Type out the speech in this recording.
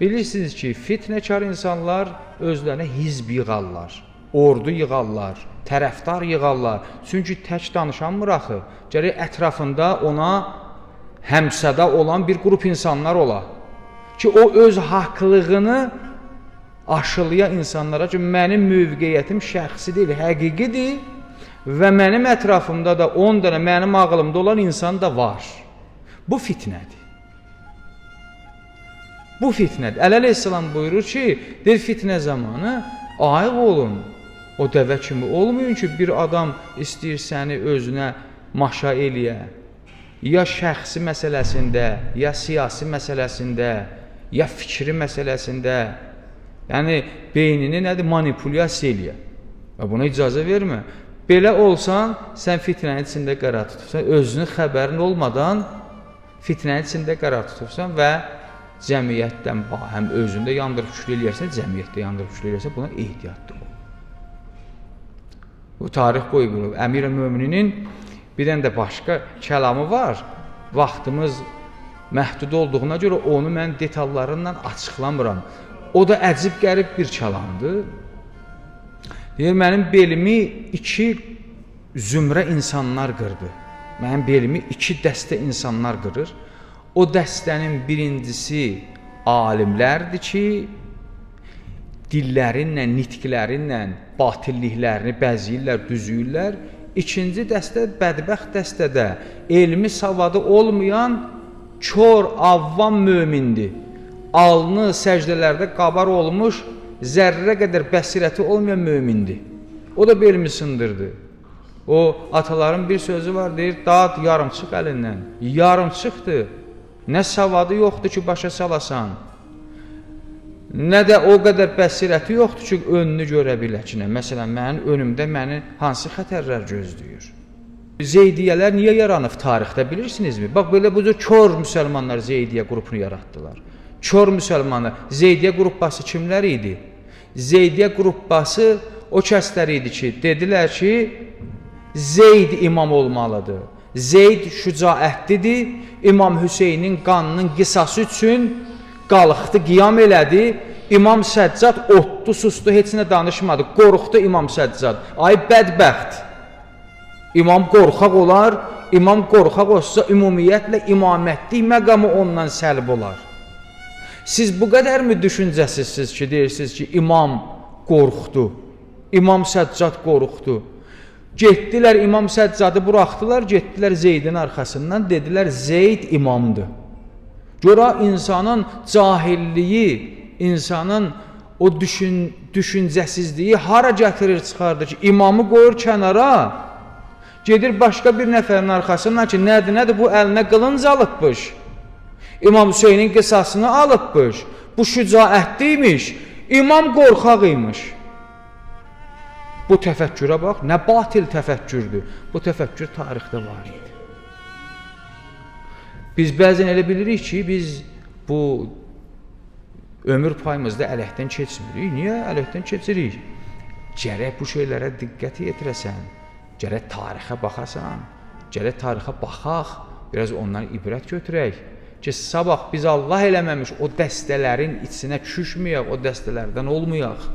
Bilirsiniz ki, fitnəkar insanlar özlərinə hizb yığarlar, ordu yığarlar, tərəfdar yığarlar. Çünki tək danışanmır axı. Gərək ətrafında ona həmsəda olan bir qrup insanlar ola. Ki, o öz haqlığını aşılaya insanlara ki, mənim mövqeyyətim şəxsi deyil, həqiqidir və mənim ətrafımda da 10 dənə mənim ağlımda olan insan da var. Bu fitnədir. Bu fitnədir. Əli əleyhissalam buyurur ki, deyir fitnə zamanı ayıq olun. O dəvə kimi olmayın ki, bir adam istəyir səni özünə maşa eləyə. Ya şəxsi məsələsində, ya siyasi məsələsində, ya fikri məsələsində. Yəni, beynini nədir? Manipulyasiya eləyə. Və buna icazə vermə. Belə olsan, sən fitnənin içində qərar tutursan, özünün xəbərin olmadan fitnənin içində qərar tutursan və cəmiyyətdən, həm özündə yandırıb küçülü eləyərsən, cəmiyyətdə yandırıb küçülü eləyərsən, buna ehtiyatlı ol. Bu tarix boyu bunu. Əmir-i-Mömininin bir dənə də başqa kəlamı var. Vaxtımız məhdud olduğuna görə onu mən detallarından açıqlamıram. O da əcib qərib bir kəlamdır. Deyir, mənim belimi 2 zümrə insanlar qırdı. Mənim belimi 2 dəstə insanlar qırır. O dəstənin birincisi alimlərdir ki, dillərinlə, nitqlərinlə batilliklərini bəziyirlər, düzüyürlər. İkinci dəstə bədbəxt dəstədə elmi savadı olmayan kör, avvam mömindir. Alnı səcdələrdə qabar olmuş, zərrə qədər bəsirəti olmayan mömindir. O da belimi sındırdı. O, ataların bir sözü var, deyir, dağıt yarımçıq əlindən. Yarımçıqdır. Nə savadı yoxdur ki, başa salasan. Nə də o qədər bəsirəti yoxdur ki, önünü görə biləkinə. Məsələn, mənim önümdə məni hansı xətərlər gözləyir? Zeydiyələr niyə yaranıb tarixdə bilirsinizmi? Bax, belə bu cür kör müsəlmanlar Zeydiyə qrupunu yaratdılar. Kör müsəlmanlar. Zeydiyə qruppası kimlər idi? Zeydiyə qruppası o kəslər idi ki, dedilər ki, Zeyd imam olmalıdır. Zeyd şücaətlidir. İmam Hüseynin qanının qisası üçün qalıqdı, qiyam elədi. İmam Səccad otdu, sustu, heç nə danışmadı. Qorxdu İmam Səccad. Ay bədbəxt. İmam qorxaq olar. İmam qorxaq olsa ümumiyyətlə imamətlik məqamı ondan səlb olar. Siz bu qədərmi düşüncəsizsiniz ki, deyirsiniz ki, imam qorxdu. İmam Səccad qorxdu. Getdilər, İmam Səccadı buraxdılar, getdilər Zeydin arxasından, dedilər, Zeyd imamdır. Görə insanın cahilliyi, insanın o düşüncəsizliyi hara gətirir, çıxardır ki, imamı qoyur kənara, gedir başqa bir nəfərin arxasından ki, nədir, bu əlinə qılınc alıbmış, İmam Hüseynin qisasını alıbmış, bu şücaətliymiş, imam qorxaq imiş. Bu təfəkkürə bax, nə batil təfəkkürdür. Bu təfəkkür tarixdə var idi. Biz bəzən elə bilirik ki, biz bu ömür payımızda ələkdən keçmirik. Niyə ələkdən keçirik? Gərək bu şeylərə diqqət yetirəsən, gərək tarixə baxasan, gərək tarixə baxaq, biraz ondan ibrət götürək. Ki, sabah biz Allah eləməmiş o dəstələrin içinə düşməyək, o dəstələrdən olmayaq.